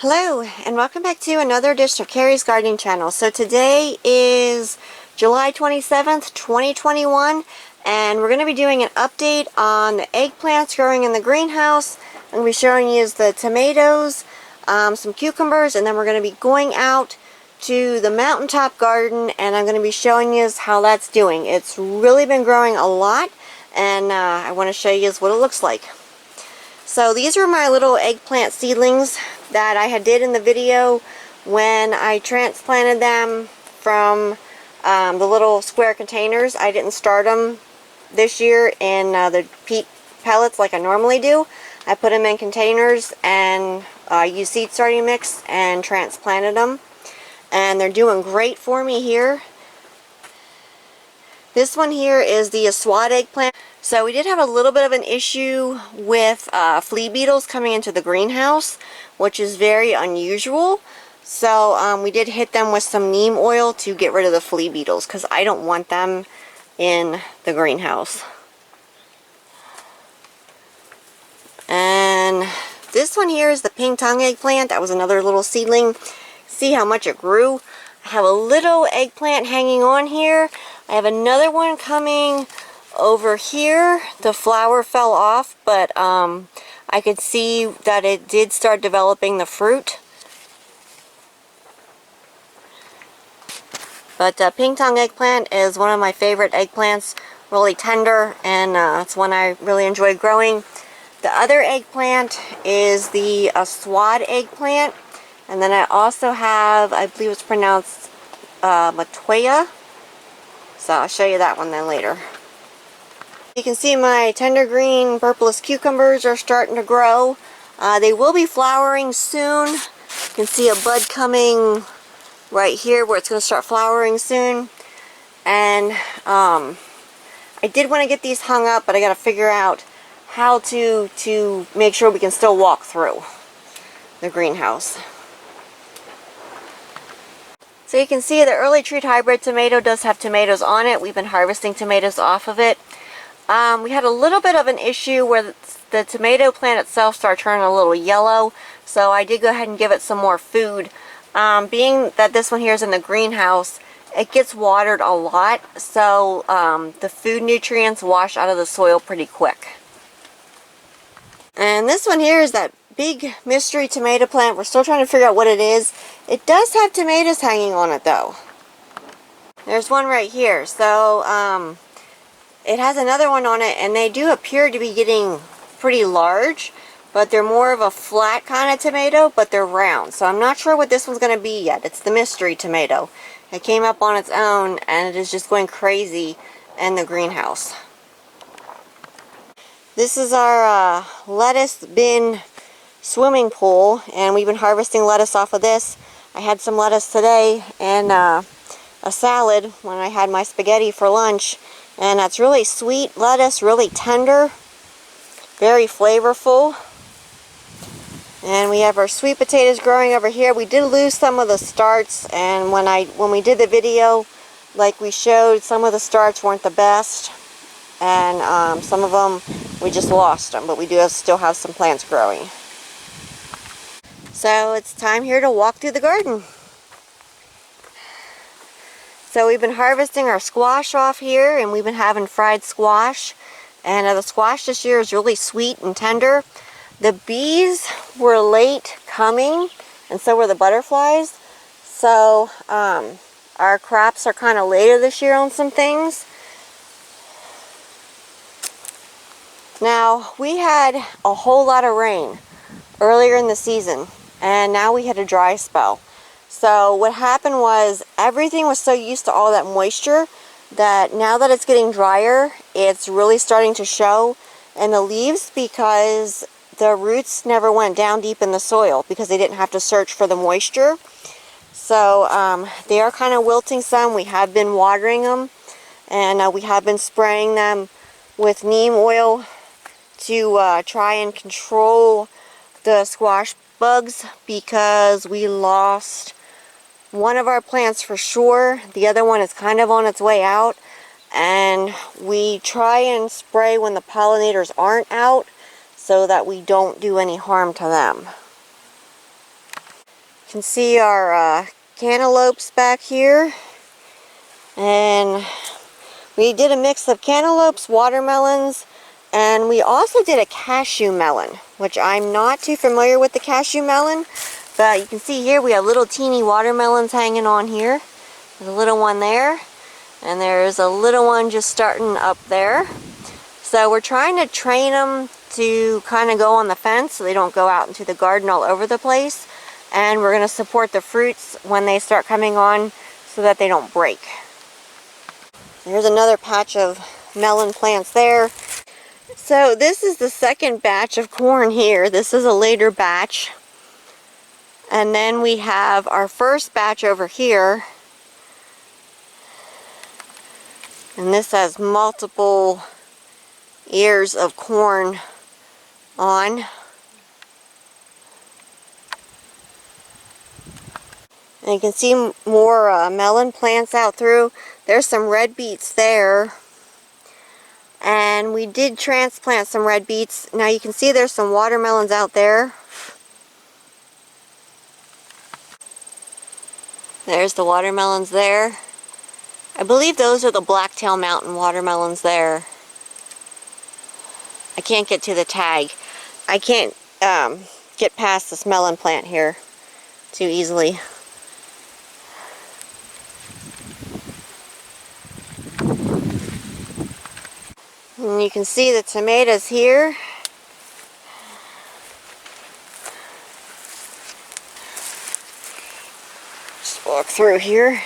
Hello and welcome back to another edition of Carrie's Gardening Channel. So today is July 27th, 2021, and we're going to be doing an update on the eggplants growing in the greenhouse. I'm going to be showing you the tomatoes, some cucumbers, and then we're going to be going out to the mountaintop garden and I'm going to be showing you how that's doing. It's really been growing a lot, and I want to show you what it looks like. So these are my little eggplant seedlings that I had did in the video when I transplanted them from the little square containers. I didn't start them this year in the peat pellets like I normally do. I put them in containers and used seed starting mix and transplanted them. And they're doing great for me here. This one here is the Aswad Eggplant. So we did have a little bit of an issue with flea beetles coming into the greenhouse, which is very unusual. So we did hit them with some neem oil to get rid of the flea beetles because I don't want them in the greenhouse. And this one here is the pink tongue eggplant. That was another little seedling. See how much it grew. I have a little eggplant hanging on here. I have another one coming over here. The flower fell off, but I could see that it did start developing the fruit. But pink tongue eggplant is one of my favorite eggplants. Really tender, and it's one I really enjoy growing. The other eggplant is the Aswad eggplant. And then I also have, I believe it's pronounced Matoya. So I'll show you that one then later. You can see my tender green Burpless cucumbers are starting to grow. They will be flowering soon. You can see a bud coming right here where it's going to start flowering soon. And I did want to get these hung up, but I got to figure out how to make sure we can still walk through the greenhouse. So you can see the early treat hybrid tomato does have tomatoes on it. We've been harvesting tomatoes off of it. We had a little bit of an issue where the tomato plant itself started turning a little yellow, so I did go ahead and give it some more food. Being that this one here is in the greenhouse, it gets watered a lot, so the food nutrients wash out of the soil pretty quick. And this one here is that big mystery tomato plant. We're still trying to figure out what it is. It does have tomatoes hanging on it though. There's one right here. So it has another one on it, and they do appear to be getting pretty large, but they're more of a flat kind of tomato, but they're round. So I'm not sure what this one's going to be yet. It's the mystery tomato. It came up on its own and it is just going crazy in the greenhouse. This is our lettuce bin swimming pool, and we've been harvesting lettuce off of this. I had some lettuce today and a salad when I had my spaghetti for lunch, and that's really sweet lettuce, really tender, very flavorful. And we have our sweet potatoes growing over here. We did lose some of the starts, and when we did the video, like we showed, some of the starts weren't the best, and some of them we just lost them, but we do still have some plants growing. So it's time here to walk through the garden. So we've been harvesting our squash off here, and we've been having fried squash. And the squash this year is really sweet and tender. The bees were late coming, and so were the butterflies. So our crops are kind of later this year on some things. Now, we had a whole lot of rain earlier in the season, and now we had a dry spell. So what happened was everything was so used to all that moisture that now that it's getting drier, it's really starting to show in the leaves because the roots never went down deep in the soil because they didn't have to search for the moisture. So they are kind of wilting some. We have been watering them, and we have been spraying them with neem oil to try and control the squash bugs, because we lost one of our plants for sure. The other one is kind of on its way out, and we try and spray when the pollinators aren't out so that we don't do any harm to them. You can see our cantaloupes back here. And we did a mix of cantaloupes, watermelons, and we also did a cashew melon, which I'm not too familiar with the cashew melon, but you can see here we have little teeny watermelons hanging on here. There's a little one there, and there's a little one just starting up there. So we're trying to train them to kind of go on the fence so they don't go out into the garden all over the place. And we're going to support the fruits when they start coming on so that they don't break. Here's another patch of melon plants there. So this is the second batch of corn here. This is a later batch. And then we have our first batch over here. And this has multiple ears of corn on. And you can see more melon plants out through. There's some red beets there. And we did transplant some red beets. Now you can see there's some watermelons out there. There's the watermelons there. I believe those are the Blacktail Mountain watermelons there. I can't get to the tag. I can't get past this melon plant here too easily. And you can see the tomatoes here. Just walk through here.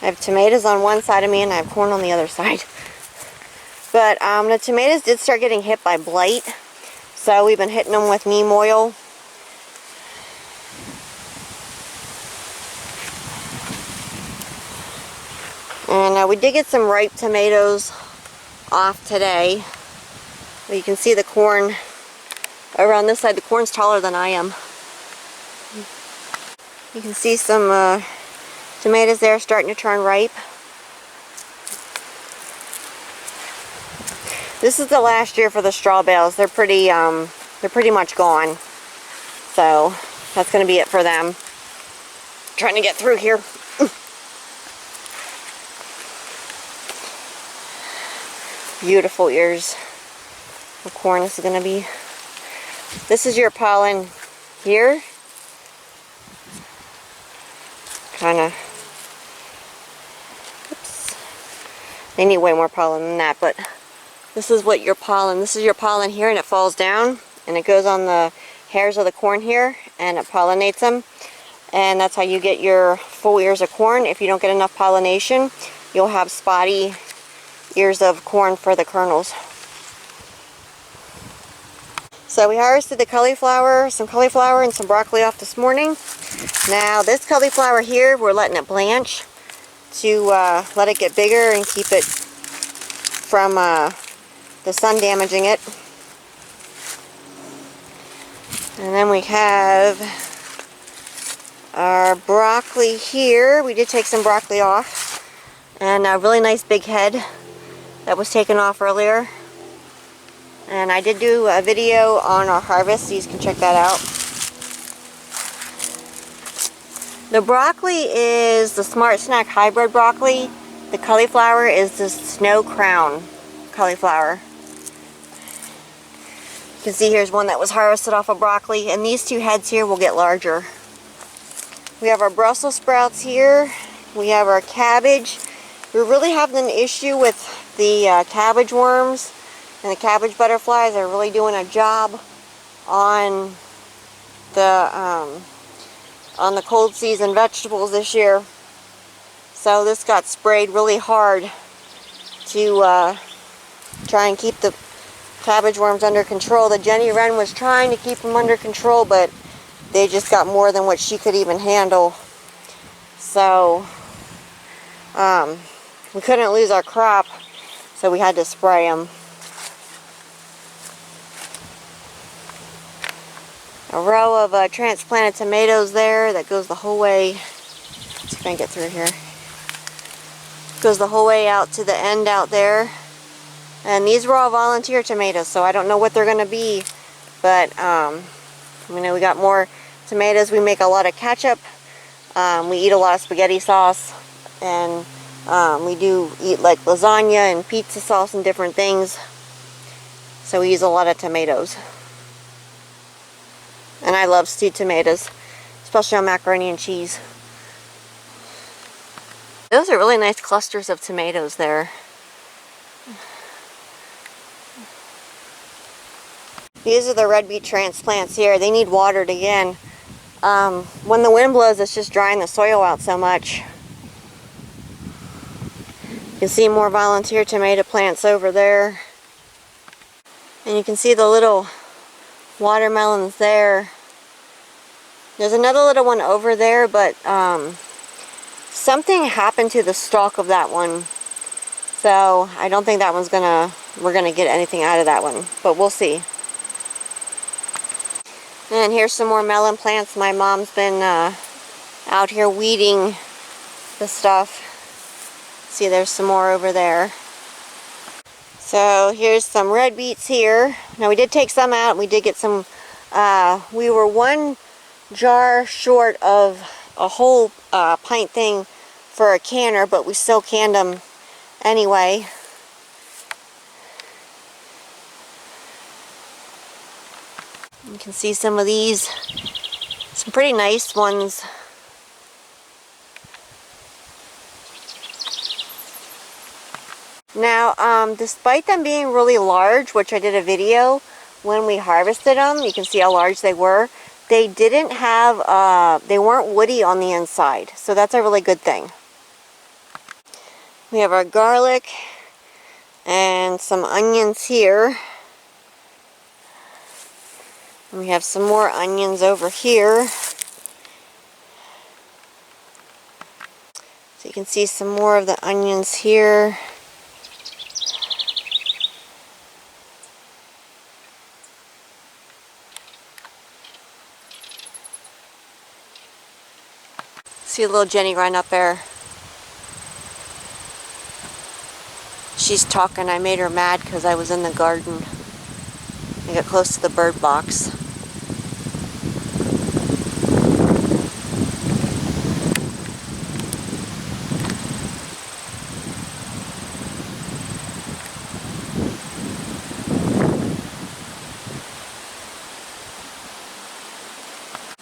I have tomatoes on one side of me and I have corn on the other side. But the tomatoes did start getting hit by blight. So we've been hitting them with neem oil. And we did get some ripe tomatoes off today. But you can see the corn over on this side. The corn's taller than I am. You can see some tomatoes there starting to turn ripe. This is the last year for the straw bales. They're pretty much gone. So that's going to be it for them. Trying to get through here. Beautiful ears of corn this is going to be. This is your pollen here. Kind of, oops. They need way more pollen than that, but this is what your pollen, this is your pollen here, and it falls down and it goes on the hairs of the corn here and it pollinates them. And that's how you get your full ears of corn. If you don't get enough pollination, you'll have spotty ears of corn for the kernels. So we harvested the cauliflower, some cauliflower and some broccoli off this morning. Now this cauliflower here, we're letting it blanch to let it get bigger and keep it from the sun damaging it. And then we have our broccoli here. We did take some broccoli off, and a really nice big head that was taken off earlier. And I did do a video on our harvest, so you can check that out. The broccoli is the Smart Snack hybrid broccoli. The cauliflower is the Snow Crown cauliflower. You can see here's one that was harvested off of broccoli, and these two heads here will get larger. We have our Brussels sprouts here. We have our cabbage. We're really having an issue with the cabbage worms and the cabbage butterflies. Are really doing a job on the cold season vegetables this year. So this got sprayed really hard to try and keep the cabbage worms under control. The Jenny Wren was trying to keep them under control, but they just got more than what she could even handle. So we couldn't lose our crop, so we had to spray them. A row of transplanted tomatoes there that goes the whole way. Let's see if I can get through here. Goes the whole way out to the end out there. And these were all volunteer tomatoes, so I don't know what they're going to be. But, we got more Tomatoes, we make a lot of ketchup. We eat a lot of spaghetti sauce, and we do eat like lasagna and pizza sauce and different things. So we use a lot of tomatoes. And I love stewed tomatoes, especially on macaroni and cheese. Those are really nice clusters of tomatoes there. These are the Rugby Transplants here. They need watered again. When the wind blows, it's just drying the soil out so much. You can see more volunteer tomato plants over there. And you can see the little watermelons there. There's another little one over there, but something happened to the stalk of that one. So I don't think that one's we're gonna get anything out of that one, but we'll see. And here's some more melon plants. My mom's been out here weeding the stuff. See, there's some more over there. So here's some red beets here. Now we did take some out. We did get some, we were one jar short of a whole pint thing for a canner, but we still canned them anyway. You can see some of these, some pretty nice ones. Now, despite them being really large, which I did a video when we harvested them, you can see how large they were, they didn't have, they weren't woody on the inside, so that's a really good thing. We have our garlic and some onions here. And we have some more onions over here. So you can see some more of the onions here. See little Jenny run up there. She's talking. I made her mad because I was in the garden. I got close to the bird box.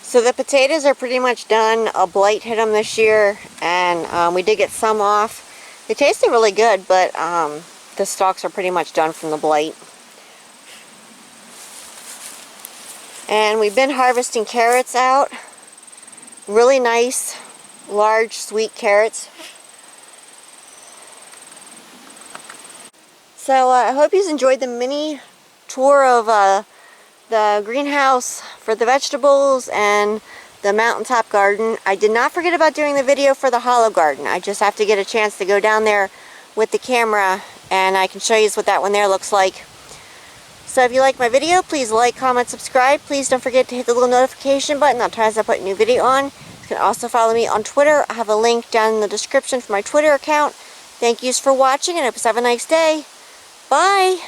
So the potatoes are pretty much done. A blight hit them this year, and we did get some off. They tasted really good, but the stalks are pretty much done from the blight. And we've been harvesting carrots out. Really nice, large, sweet carrots. So I hope you enjoyed the mini tour of the greenhouse for the vegetables and the mountaintop garden. I did not forget about doing the video for the hollow garden. I just have to get a chance to go down there with the camera, and I can show you what that one there looks like. So if you like my video, please like, comment, subscribe. Please don't forget to hit the little notification button. That times I put a new video on. You can also follow me on Twitter. I have a link down in the description for my Twitter account. Thank yous for watching, and I hope you have a nice day. Bye!